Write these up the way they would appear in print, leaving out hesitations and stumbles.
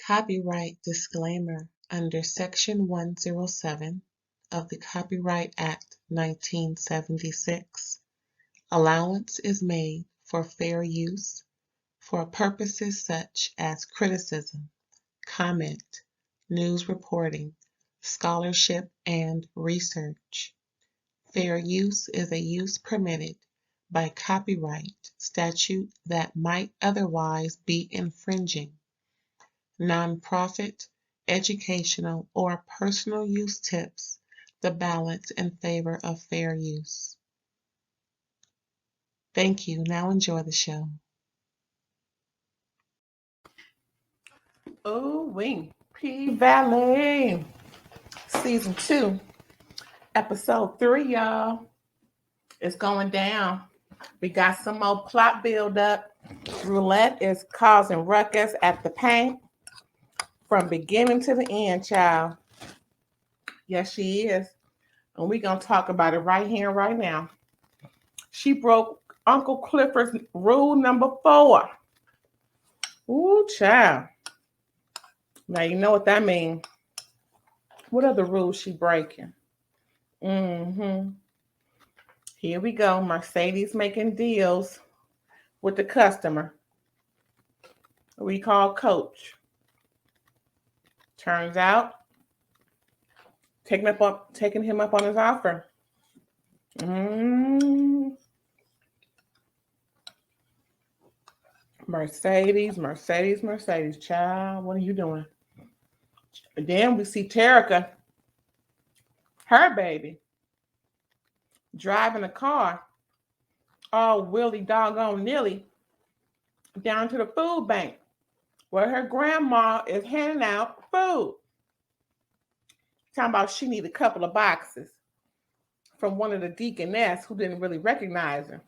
Copyright disclaimer under Section 107 of the Copyright Act 1976. Allowance is made for fair use for purposes such as criticism, comment, news reporting, scholarship, and research. Fair use is a use permitted by copyright statute that might otherwise be infringing. Nonprofit, educational, or personal use tips the balance in favor of fair use. Thank you. Now enjoy the show. Oh, P-Valley, Season 2, Episode 3, y'all. It's going down. We got some more plot build up. Roulette is causing ruckus at the paint from beginning to the end, child. Yes, she is. And we're going to talk about it right here and right now. She broke Uncle Clifford's rule number 4. Ooh, child. Now, you know what that means. What are the rules she breaking? Here we go. Mercedes making deals with the customer. We call Coach. Turns out, taking him up on his offer. Mercedes, child, what are you doing? And then we see Terica, her baby, driving a car, all willy doggone nilly, down to the food bank where her grandma is handing out food. Talking about she need a couple of boxes from one of the deaconess who didn't really recognize her.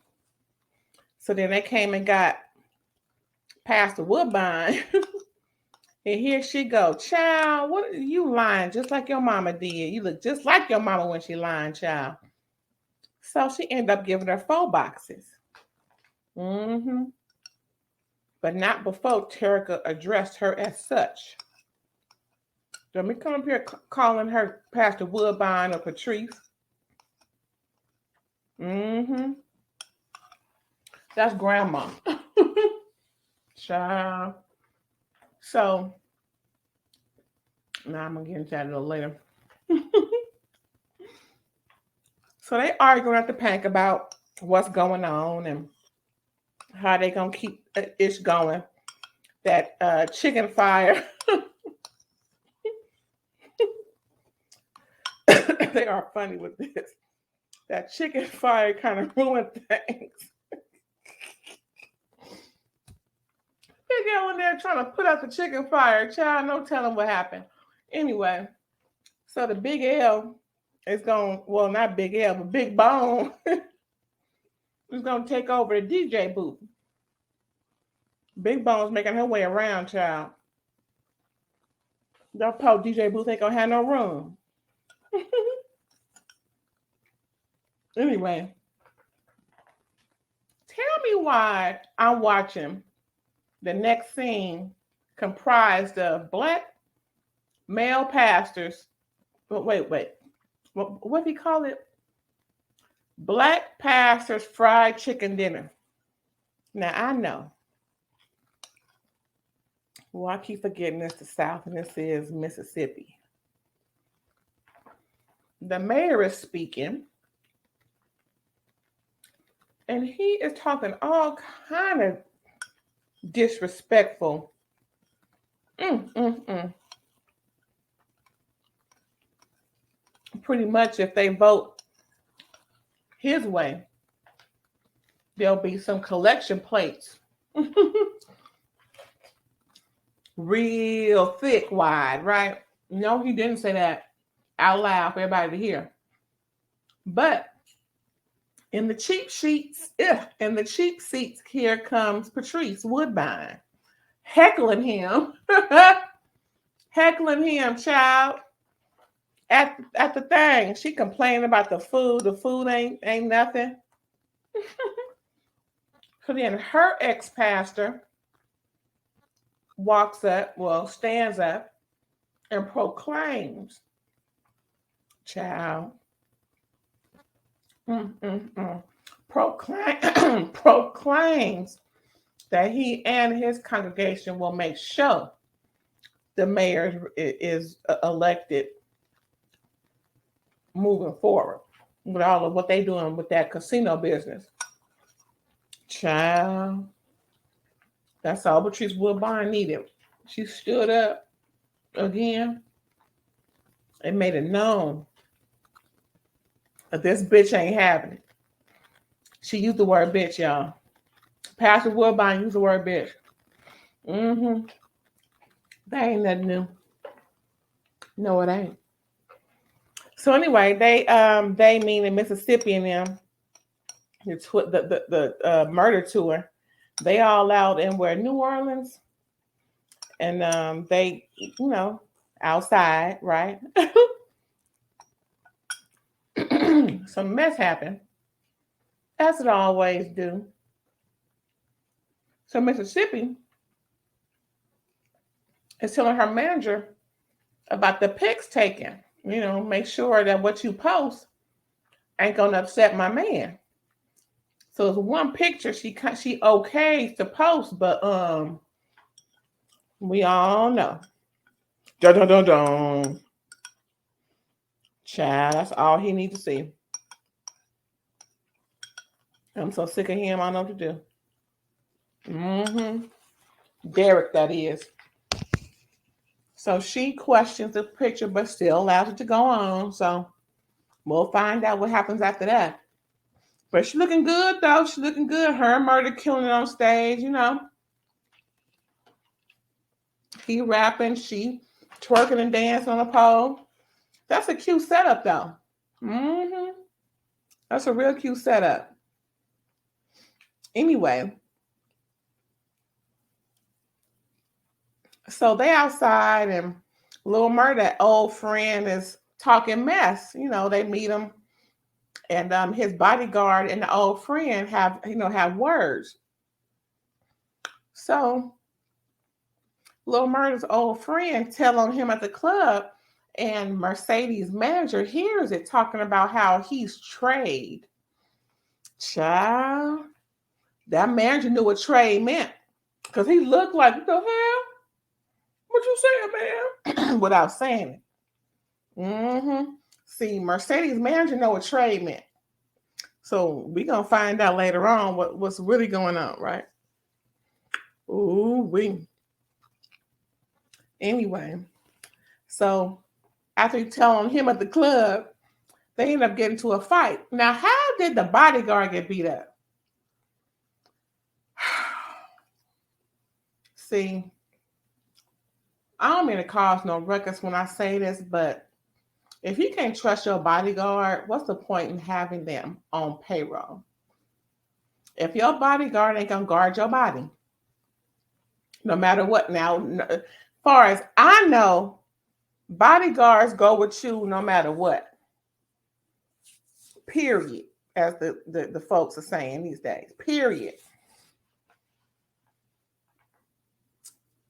So then they came and got Pastor Woodbine. And here she go. Child, what are you lying? Just like your mama did. You look just like your mama when she lying, child. So she ended up giving her 4 boxes. But not before Terica addressed her as such. Let me come up here calling her Pastor Woodbine or Patrice. That's grandma. Child. So, now I'm going to get into that a little later. So they arguing at the bank about what's going on and how they going to keep it going. That chicken fire. They are funny with this. That chicken fire kind of ruined things. They go in there trying to put out the chicken fire. Child, no telling what happened. Anyway, so the Big L is going, well, not Big L, but Big Bone is going to take over the DJ booth. Big Bone's making her way around, child. That poor DJ booth ain't going to have no room. Anyway, tell me why I'm watching the next scene comprised of black male pastors. But wait. What do you call it? Black pastors fried chicken dinner. Now I know. Well, I keep forgetting this the South and this is Mississippi. The mayor is speaking. And he is talking all kind of disrespectful. Pretty much if they vote his way, there'll be some collection plates. Real thick, wide, right? No, he didn't say that out loud for everybody to hear. But in the cheap seats, here comes Patrice Woodbine, heckling him, child, at the thing. She complaining about the food. The food ain't nothing. So then her ex-pastor stands up and proclaims, child, proclaims that he and his congregation will make sure the mayor is elected moving forward with all of what they doing with that casino business. Child, that's all Patrice Woodbine needed. She stood up again and made it known that this bitch ain't having it. She used the word bitch, y'all. Pastor Woodbine used the word bitch. Mm-hmm. That ain't nothing new. No, it ain't. So anyway, they mean in Mississippi and them the murder tour. They all out in where New Orleans, and they outside, right? Some mess happened, as it always do. So Mississippi is telling her manager about the pics taken. Make sure that what you post ain't gonna upset my man. So it's one picture she okays to post, but we all know. Dun dun dun dun. Child, that's all he needs to see. I'm so sick of him. I don't know what to do. Derek, that is. So she questions the picture, but still allows it to go on. So we'll find out what happens after that. But she's looking good, though. She's looking good. Her murder killing it on stage, He rapping, she twerking and dancing on a pole. That's a cute setup, though. That's a real cute setup. Anyway, so they outside and Lil Murder, that old friend, is talking mess. They meet him, and his bodyguard and the old friend have words. So Lil Murder's old friend tell on him at the club, and Mercedes' manager hears it, talking about how he's trade. Child, that manager knew what trade meant, because he looked like, what the hell? What you saying, man? Without saying it. See, Mercedes' manager know what trade meant. So we're going to find out later on what's really going on, right? Ooh, Anyway, so after you tell on him at the club, they end up getting to a fight. Now, how did the bodyguard get beat up? See, I don't mean to cause no ruckus when I say this, but if you can't trust your bodyguard, what's the point in having them on payroll? If your bodyguard ain't gonna guard your body, no matter what. Now, as far as I know, bodyguards go with you no matter what. Period, as the folks are saying these days. Period.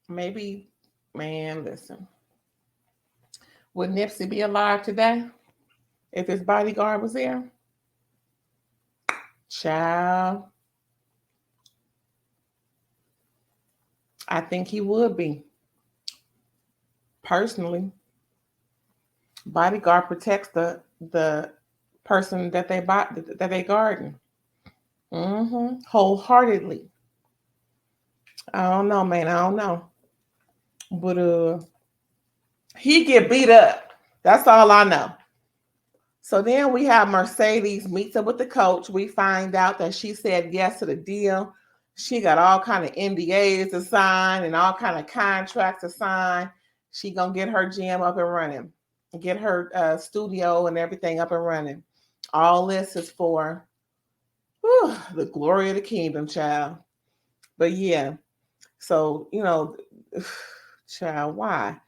Maybe, man, listen. Would Nipsey be alive today if his bodyguard was there? Child, I think he would be. Personally, bodyguard protects the person that they garden. Wholeheartedly. I don't know, man. I don't know. But he get beat up. That's all I know. So then we have Mercedes meets up with the coach. We find out that she said yes to the deal. She got all kind of NDAs to sign and all kind of contracts to sign. She gonna get her gym up and running, get her studio and everything up and running. All this is for the glory of the kingdom, child. But yeah, so child, why?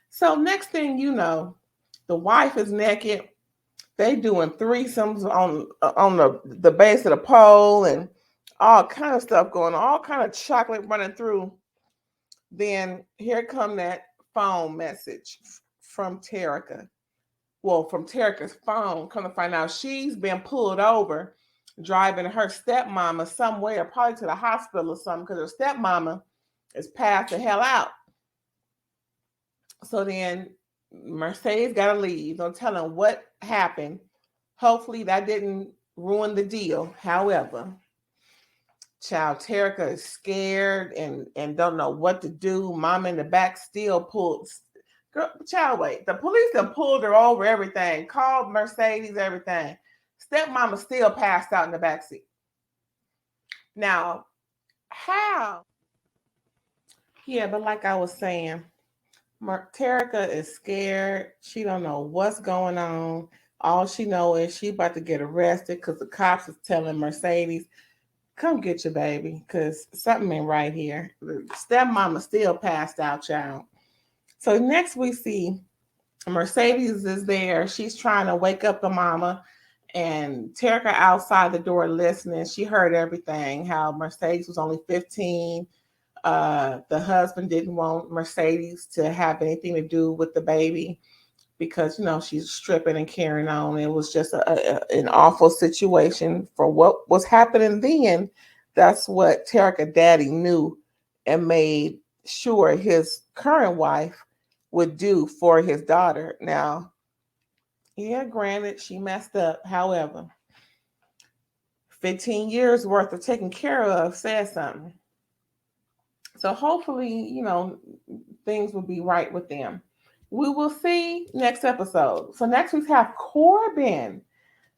So next thing you know, the wife is naked. They doing threesomes on the base of the pole and all kind of stuff going on, all kind of chocolate running through Then here come that phone message from Terica. Well, from Terica's phone, come to find out she's been pulled over driving her stepmama somewhere, probably to the hospital or something, because her stepmama is passed the hell out. So then Mercedes got to leave. Don't tell him what happened. Hopefully that didn't ruin the deal. However, child Terica is scared and don't know what to do. Mom in the back still pulled. Girl, child, wait. The police have pulled her over, everything. Called Mercedes, everything. Stepmama still passed out in the back seat. Now, how? Yeah, but like I was saying, Terica is scared. She don't know what's going on. All she know is she about to get arrested because the cops is telling Mercedes, come get your baby, because something ain't right here. The stepmama still passed out, child. So next we see Mercedes is there. She's trying to wake up the mama, and Terica outside the door listening. She heard everything. How Mercedes was only 15. The husband didn't want Mercedes to have anything to do with the baby because she's stripping and carrying on. It was just an awful situation for what was happening then. That's what Terica daddy knew and made sure his current wife would do for his daughter. Now, yeah, granted, she messed up. However, 15 years worth of taking care of says something. So hopefully, things will be right with them. We will see next episode. So next we have Corbin.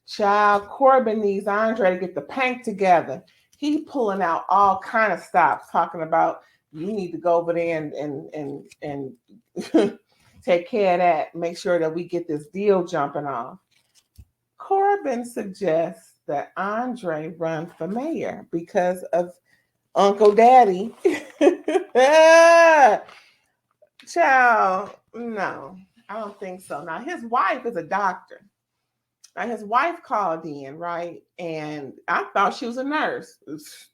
Child, Corbin needs Andre to get the paint together. He pulling out all kind of stops, talking about you need to go over there and take care of that. Make sure that we get this deal jumping off. Corbin suggests that Andre run for mayor because of Uncle Daddy. Child, no, I don't think so. Now, his wife is a doctor. Now, his wife called in, right? And I thought she was a nurse.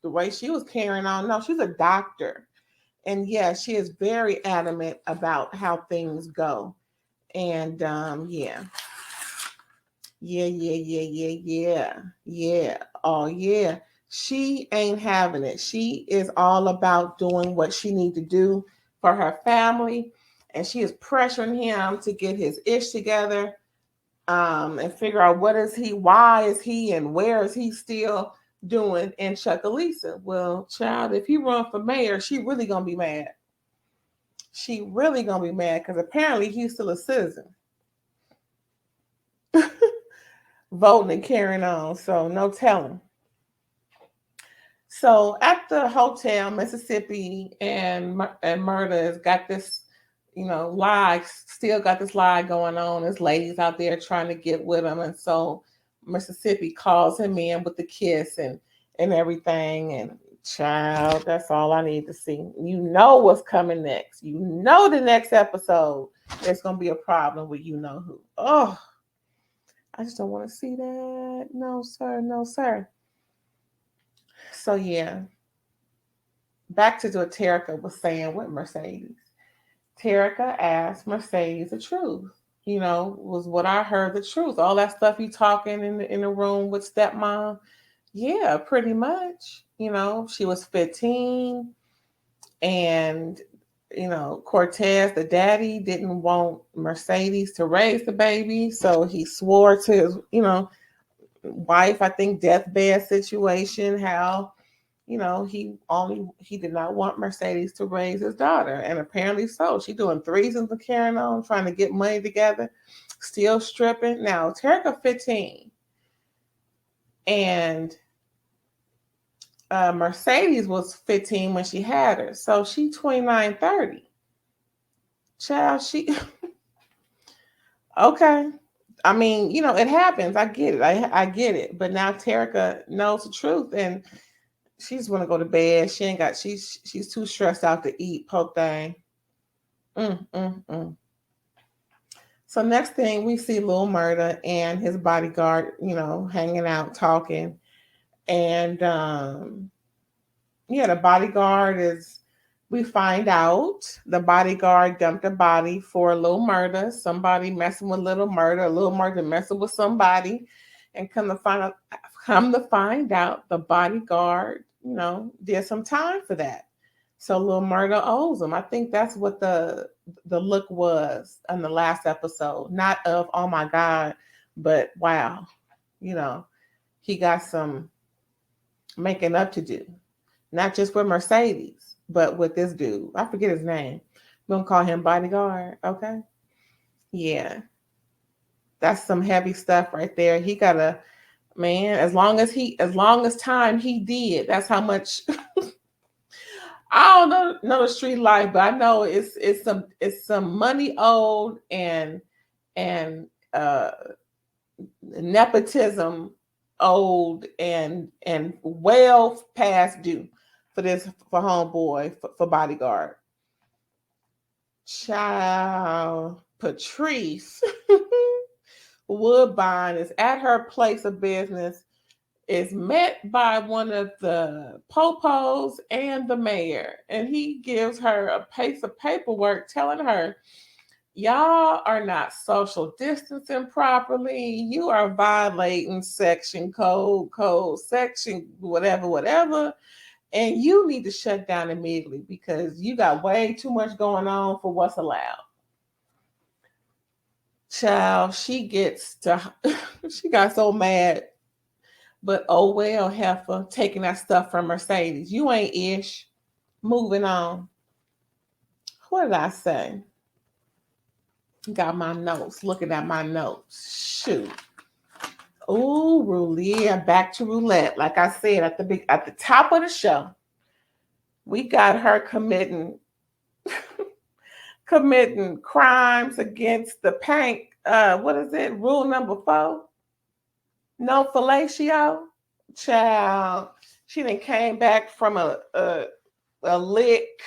The way she was carrying on. No, she's a doctor. And yeah, she is very adamant about how things go. And yeah. Yeah. Oh, yeah. She ain't having it. She is all about doing what she need to do for her family. And she is pressuring him to get his ish together and figure out why is he, and where is he still doing in Chuckalisa. Well, child, if he run for mayor, she really gonna be mad. She really gonna be mad because apparently he's still a citizen. Voting and carrying on. So no telling. So at the hotel, Mississippi and Murda has got this, lie, still got this lie going on. There's ladies out there trying to get with him. And so Mississippi calls him in with the kiss and everything. And child, that's all I need to see. You know what's coming next. You know the next episode, there's going to be a problem with you know who. Oh, I just don't want to see that. No, sir. No, sir. So yeah, back to what Terica was saying with Mercedes. Terica asked Mercedes the truth. Was what I heard the truth. All that stuff you talking in the room with stepmom. Yeah, pretty much. She was 15 and Cortez, the daddy, didn't want Mercedes to raise the baby. So he swore to his, wife, I think deathbed situation, how he did not want Mercedes to raise his daughter, and apparently so. She doing threesomes and carrying on, trying to get money together, still stripping. Now Terica 15, and Mercedes was 15 when she had her, so she 29, 30. Child, she okay. I mean, it happens. I get it. I get it. But now Terica knows the truth, and she just want to go to bed. She's too stressed out to eat. Poor thing. So next thing we see Lil Murda and his bodyguard, hanging out talking, and yeah, the bodyguard is We find out the bodyguard dumped a body for a little murder. Somebody messing with little murder, a little murder messing with somebody, and come to find out, the bodyguard, did some time for that. So little murder owes him. I think that's what the look was in the last episode. Not of oh my god, but wow, you know, he got some making up to do. Not just with Mercedes, but with this dude. I forget his name. We're gonna call him bodyguard, okay? Yeah. That's some heavy stuff right there. He got a man, as long as time he did, that's how much I don't know the street life, but I know it's some money owed and nepotism owed and well past due for homeboy for bodyguard. Child Patrice Woodbine is at her place of business, is met by one of the popos and the mayor, and he gives her a piece of paperwork telling her, y'all are not social distancing properly. You are violating section code section, whatever. And you need to shut down immediately because you got way too much going on for what's allowed. Child, she she got so mad. But oh well, heifer, taking that stuff from Mercedes. You ain't ish. Moving on. What did I say? Got my notes. Looking at my notes. Shoot. Oh, roulette. Back to roulette. Like I said at the top of the show, we got her committing crimes against the pank. What is it? Rule number 4. No fellatio. Child. She then came back from a lick.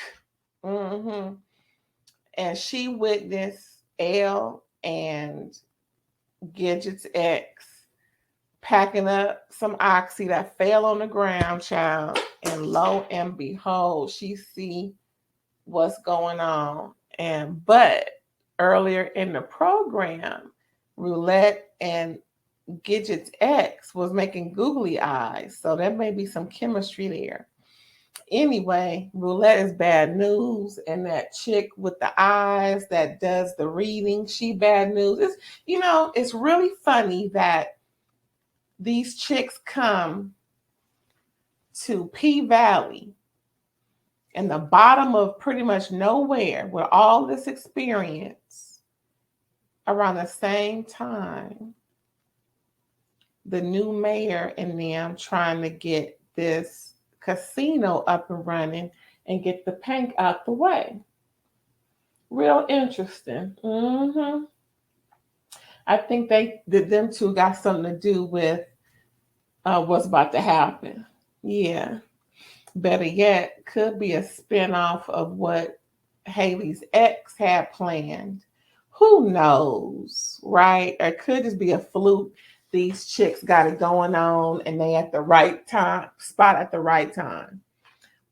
Mm-hmm. And she witnessed L and Gidget's ex packing up some oxy that fell on the ground, child. And lo and behold, she see what's going on. But earlier in the program, Roulette and Gidget's ex was making googly eyes. So there may be some chemistry there. Anyway, Roulette is bad news, and that chick with the eyes that does the reading, she bad news. It's really funny that these chicks come to P-Valley in the bottom of pretty much nowhere with all this experience around the same time the new mayor and them trying to get this casino up and running and get the pank out the way. Real interesting. Mm-hmm. I think them two got something to do with what's about to happen. Yeah. Better yet, could be a spinoff of what Haley's ex had planned. Who knows, right? Or it could just be a fluke. These chicks got it going on and they at the right spot at the right time.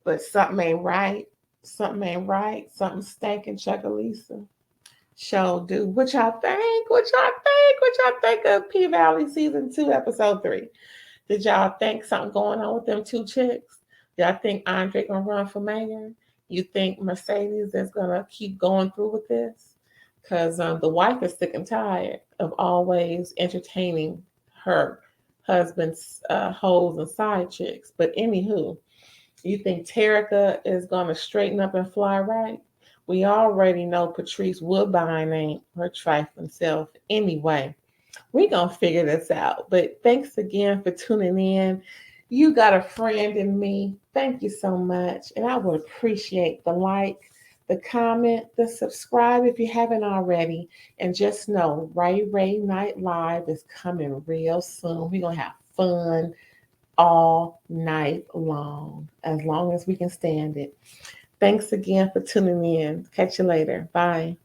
But something ain't right. Something ain't right. Something stinking, Chuckalisa. Show do. What y'all think? What y'all think of P-Valley season 2, episode 3? Did y'all think something going on with them two chicks? Y'all think Andre gonna run for mayor? You think Mercedes is gonna keep going through with this? Because the wife is sick and tired of always entertaining her husband's hoes and side chicks. But anywho, you think Terica is gonna straighten up and fly right? We already know Patrice Woodbine ain't her trifling self anyway. We gonna figure this out. But thanks again for tuning in. You got a friend in me. Thank you so much. And I would appreciate the like, the comment, the subscribe if you haven't already. And just know Ray Night Live is coming real soon. We're gonna have fun all night long as we can stand it. Thanks again for tuning in. Catch you later. Bye.